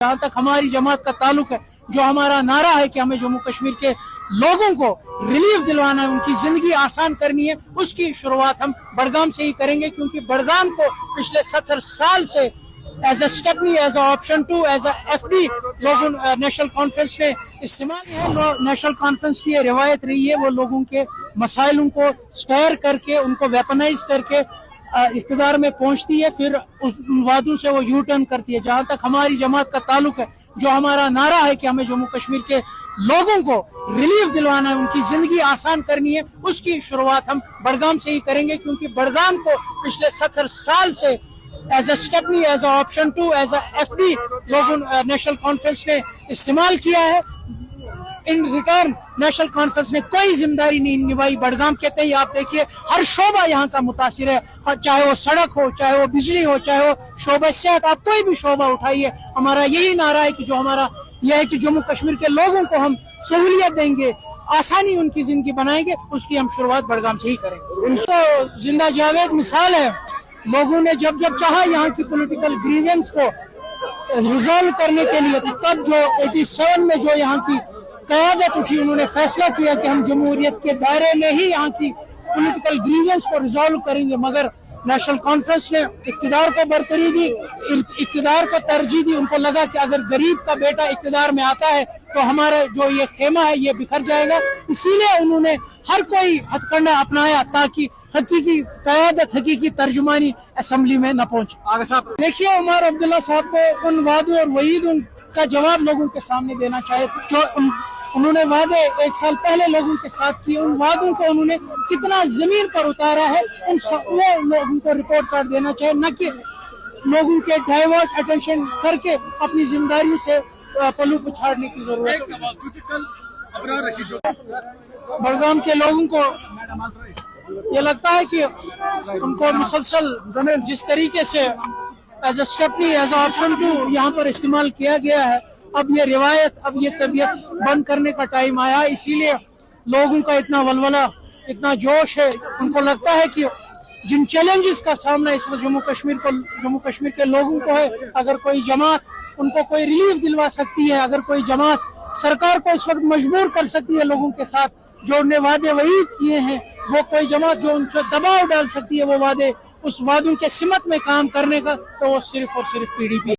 जहाँ तक हमारी जमात का ताल्लुक है, जो हमारा नारा है कि हमें जम्मू कश्मीर के लोगों को रिलीफ दिलवाना है, उनकी जिंदगी आसान करनी है, उसकी शुरुआत हम बड़गाम से ही करेंगे। क्योंकि बड़गाम को पिछले 70 साल से as a stepney, as a option 2, as a FD लोगों नेशनल कॉन्फ्रेंस ने इस्तेमाल किया है। नेशनल कॉन्फ्रेंस की ये रिवायत रही है, वो लोगों के मसाइलों को स्टेयर करके, उनको वेपनाइज करके इक़्तिदार में पहुंचती है, फिर उस वादों से वो यू टर्न करती है। जहाँ तक हमारी जमात का ताल्लुक है, जो हमारा नारा है कि हमें जम्मू कश्मीर के लोगों को रिलीफ दिलवाना है, उनकी जिंदगी आसान करनी है, उसकी शुरुआत हम बड़गाम से ही करेंगे। क्योंकि बड़गाम को पिछले 70 साल से as a stepney, as a option 2, as a FD लोगों नेशनल कॉन्फ्रेंस ने इस्तेमाल किया है। इन रिटर्न नेशनल कॉन्फ्रेंस ने कोई जिम्मेदारी नहीं निभाई। बड़गाम कहते ही आप देखिए, हर शोबा यहाँ का मुतासिर है, चाहे वो सड़क हो, चाहे वो बिजली हो, चाहे वो शोबा सेहत, आप कोई भी शोबा उठाइए। हमारा यही नारा है कि जो हमारा यह है कि जम्मू कश्मीर के लोगों को हम सहूलियत देंगे, आसानी उनकी जिंदगी बनाएंगे, उसकी हम शुरुआत बड़गाम से ही करेंगे। उनको जिंदा जावेद मिसाल है, लोगों ने जब जब चाहा यहाँ की पॉलिटिकल ग्रीवेंस को रिजॉल्व करने के लिए, तब जो 87 में जो यहाँ की क़यादत उठी, उन्होंने फैसला किया कि हम जमहूरियत के दायरे में ही यहाँ की पॉलिटिकल ग्रीवेंस को रिजॉल्व करेंगे। मगर नेशनल कॉन्फ्रेंस ने इक़्तिदार को बरतरी दी, इक़्तिदार को तरजीह दी। उनको लगा कि अगर गरीब का बेटा इक़्तिदार में आता है तो हमारा जो ये खेमा है ये बिखर जाएगा। इसीलिए उन्होंने हर कोई हथकंडा अपनाया ताकि हकीकी क़यादत, हकीकी तर्जुमानी असेंबली में न पहुंचे। देखिए, उमर अब्दुल्ला साहब को उन वादों और वईदों का जवाब लोगों के सामने देना चाहे, जो उन्होंने वादे 1 साल पहले लोगों के साथ किए, उन वादों को उन्होंने कितना जमीन पर उतारा है, वो लोगों को रिपोर्ट कर देना चाहिए, न कि लोगों के डाइवर्ट अटेंशन करके अपनी जिम्मेदारियों से पल्लू पछाड़ने की जरूरत है। बड़गाम के लोगों को ये लगता है कि उनको मुसलसल जिस तरीके से as a stepney, as a option 2 यहाँ पर इस्तेमाल किया गया है, अब ये रिवायत, अब ये तबीयत बंद करने का टाइम आया। इसीलिए लोगों का इतना वलवला, इतना जोश है। उनको लगता है कि जिन चैलेंजेस का सामना इस वक्त जम्मू कश्मीर के लोगों को है, अगर कोई जमात उनको कोई रिलीफ दिलवा सकती है, अगर कोई जमात सरकार को इस वक्त मजबूर कर सकती है लोगों के साथ, जो उन्हें वादे वईद किए हैं, वो कोई जमात जो उनसे दबाव डाल सकती है वो वादे, उस वादों के सिमत में काम करने का, तो वो सिर्फ और सिर्फ PDP